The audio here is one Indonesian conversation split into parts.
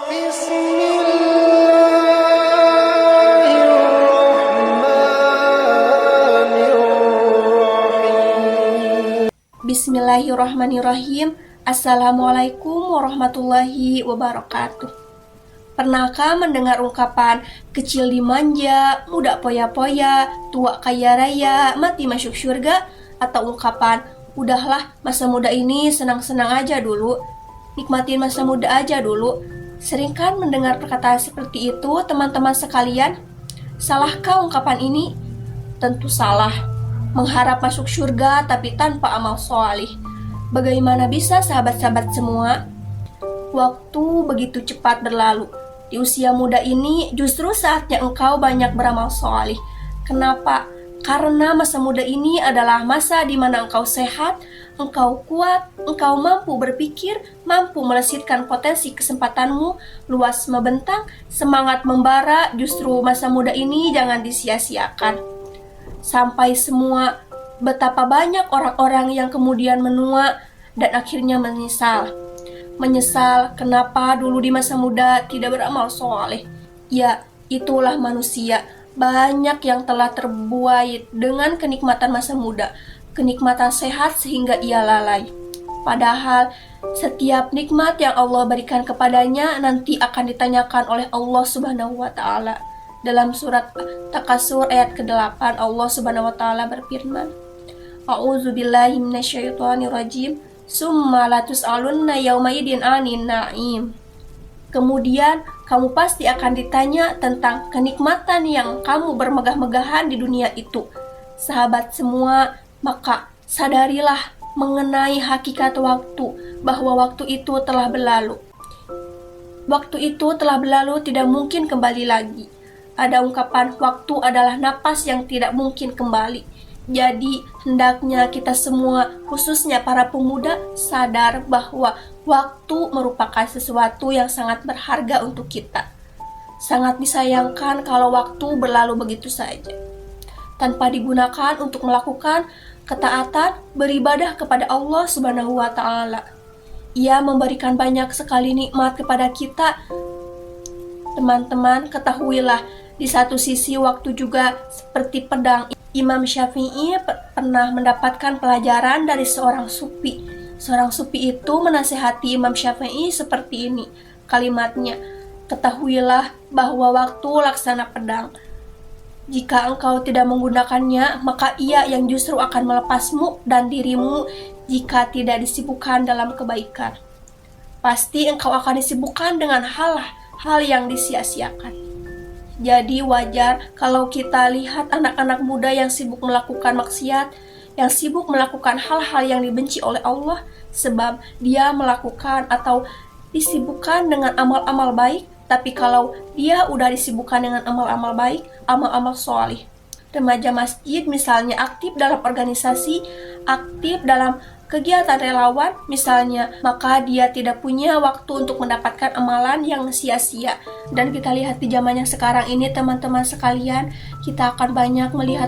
Bismillahirrahmanirrahim. Bismillahirrahmanirrahim. Assalamualaikum warahmatullahi wabarakatuh. Pernahkah mendengar ungkapan kecil dimanja, muda poya-poya, tua kaya raya, mati masuk surga? Atau ungkapan udahlah masa muda ini senang-senang aja dulu, nikmatin masa muda aja dulu? Sering kan mendengar perkataan seperti itu teman-teman sekalian? Salahkah ungkapan ini? Tentu salah. Mengharap masuk surga tapi tanpa amal solih. Bagaimana bisa sahabat-sahabat semua? Waktu begitu cepat berlalu. Di usia muda ini justru saatnya engkau banyak beramal solih. Kenapa? Karena masa muda ini adalah masa di mana engkau sehat, engkau kuat, engkau mampu berpikir, mampu melesitkan potensi kesempatanmu, luas membentang, semangat membara. Justru masa muda ini jangan disia-siakan. Sampai semua betapa banyak orang-orang yang kemudian menua dan akhirnya menyesal. Menyesal kenapa dulu di masa muda tidak beramal soleh. Ya, itulah manusia. Banyak yang telah terbuai dengan kenikmatan masa muda, kenikmatan sehat sehingga ia lalai. Padahal setiap nikmat yang Allah berikan kepadanya nanti akan ditanyakan oleh Allah Subhanahu wa taala. Dalam surat Takasur ayat ke-8 Allah Subhanahu wa taala berfirman, A'udzubillahi minasyaitonirrajim, summa latus'alunna yaumaidin 'anin na'im. Kemudian kamu pasti akan ditanya tentang kenikmatan yang kamu bermegah-megahan di dunia itu. Sahabat semua, maka sadarilah mengenai hakikat waktu, bahwa waktu itu telah berlalu. Waktu itu telah berlalu, tidak mungkin kembali lagi. Ada ungkapan waktu adalah napas yang tidak mungkin kembali. Jadi hendaknya kita semua, khususnya para pemuda, sadar bahwa waktu merupakan sesuatu yang sangat berharga untuk kita. Sangat disayangkan kalau waktu berlalu begitu saja, tanpa digunakan untuk melakukan ketaatan, beribadah kepada Allah Subhanahu wa taala. Ia memberikan banyak sekali nikmat kepada kita. Teman-teman, ketahuilah, di satu sisi waktu juga seperti pedang. Imam Syafi'i pernah mendapatkan pelajaran dari seorang sufi. Seorang sufi itu menasihati Imam Syafi'i seperti ini kalimatnya, ketahuilah bahwa waktu laksana pedang. Jika engkau tidak menggunakannya, maka ia yang justru akan melepasmu dan dirimu jika tidak disibukkan dalam kebaikan. Pasti engkau akan disibukkan dengan hal-hal yang disia-siakan. Jadi wajar kalau kita lihat anak-anak muda yang sibuk melakukan maksiat, yang sibuk melakukan hal-hal yang dibenci oleh Allah, sebab dia melakukan atau disibukkan dengan amal-amal baik. Tapi kalau dia udah disibukkan dengan amal-amal baik, amal-amal solih, remaja masjid misalnya aktif dalam organisasi, aktif dalam kegiatan relawan misalnya, maka dia tidak punya waktu untuk mendapatkan amalan yang sia-sia. Dan kita lihat di zaman yang sekarang ini teman-teman sekalian, kita akan banyak melihat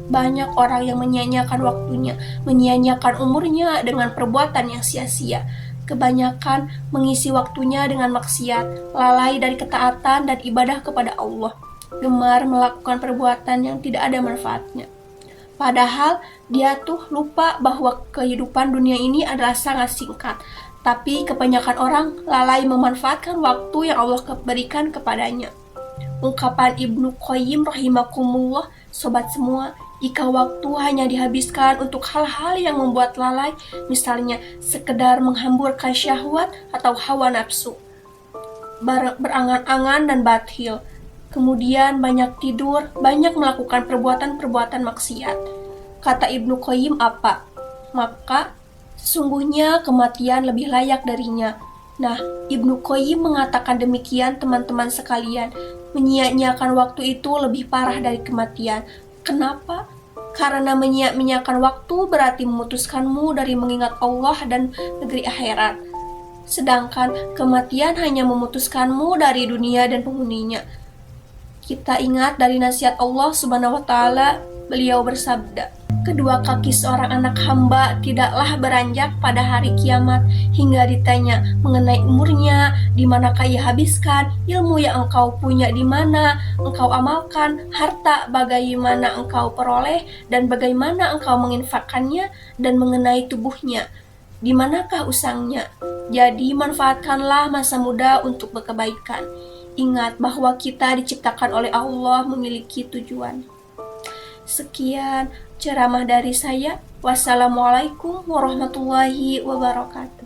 banyak orang yang menyia-nyiakan waktunya, menyia-nyiakan umurnya dengan perbuatan yang sia-sia. Kebanyakan mengisi waktunya dengan maksiat, lalai dari ketaatan dan ibadah kepada Allah, gemar melakukan perbuatan yang tidak ada manfaatnya. Padahal dia tuh lupa bahwa kehidupan dunia ini adalah sangat singkat. Tapi kebanyakan orang lalai memanfaatkan waktu yang Allah berikan kepadanya. Ungkapan Ibnu Qayyim rahimakumullah, sobat semua, jika waktu hanya dihabiskan untuk hal-hal yang membuat lalai, misalnya sekedar menghamburkan syahwat atau hawa nafsu, berangan-angan dan batil, kemudian banyak tidur, banyak melakukan perbuatan-perbuatan maksiat. Kata Ibnu Qayyim apa? Maka sesungguhnya kematian lebih layak darinya. Nah, Ibnu Qayyim mengatakan demikian teman-teman sekalian. Menyia-nyiakan waktu itu lebih parah dari kematian. Kenapa? Karena menyia-nyiakan waktu berarti memutuskanmu dari mengingat Allah dan negeri akhirat. Sedangkan kematian hanya memutuskanmu dari dunia dan penghuninya. Kita ingat dari nasihat Allah Subhanahu wa taala, beliau bersabda, Kedua kaki seorang anak hamba tidaklah beranjak pada hari kiamat hingga ditanya mengenai umurnya, di manakah ia habiskan, ilmu yang engkau punya di mana engkau amalkan, harta bagaimana engkau peroleh dan bagaimana engkau menginfakkannya, dan mengenai tubuhnya, di manakah usangnya. Jadi manfaatkanlah masa muda untuk berkebaikan. Ingat bahwa kita diciptakan oleh Allah memiliki tujuan. Sekian ceramah dari saya. Wassalamualaikum warahmatullahi wabarakatuh.